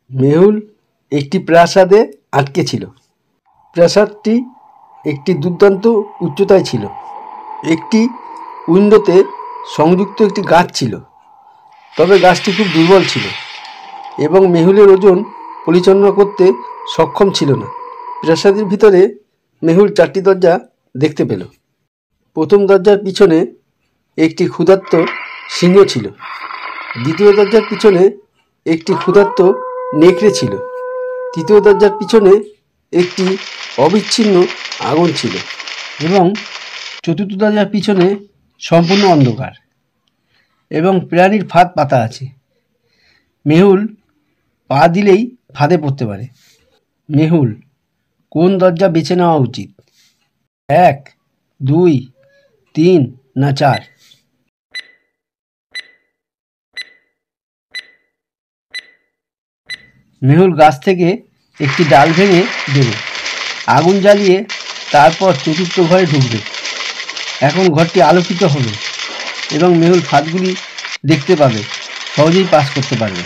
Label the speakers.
Speaker 1: মেহুল একটি প্রাসাদে আটকে ছিল। প্রাসাদটি একটি দুর্দান্ত উচ্চতায় ছিল। একটি উইন্ডোতে সংযুক্ত একটি গাছ ছিল, তবে গাছটি খুব দুর্বল ছিল এবং মেহুলের ওজন পরিচালনা করতে সক্ষম ছিল না। প্রাসাদের ভিতরে মেহুল 4টি দরজা দেখতে পেল। প্রথম দরজার পিছনে একটি ক্ষুধার্ত সিংহ ছিল। দ্বিতীয় দরজার পিছনে একটি ক্ষুধার্ত নেকড়ে ছিল। তৃতীয় দরজার পিছনে একটি অবিচ্ছিন্ন আগুন ছিল এবং চতুর্থ দরজার পিছনে সম্পূর্ণ অন্ধকার এবং প্রাণীর ফাঁদ পাতা আছে। মেহুল পা দিলেই ফাঁদে পড়তে পারে। মেহুল কোন দরজা বেছে নেওয়া উচিত? 1, 2, 3 না 4? মেহুল গাছ থেকে একটি ডাল ভেঙে দেবে, আগুন জ্বালিয়ে তারপর চতুর্থ ঘরে ঢুকবে। এখন ঘরটি আলোকিত হবে এবং মেহুল ফাঁদগুলি দেখতে পাবে, সহজেই পাস করতে পারবে।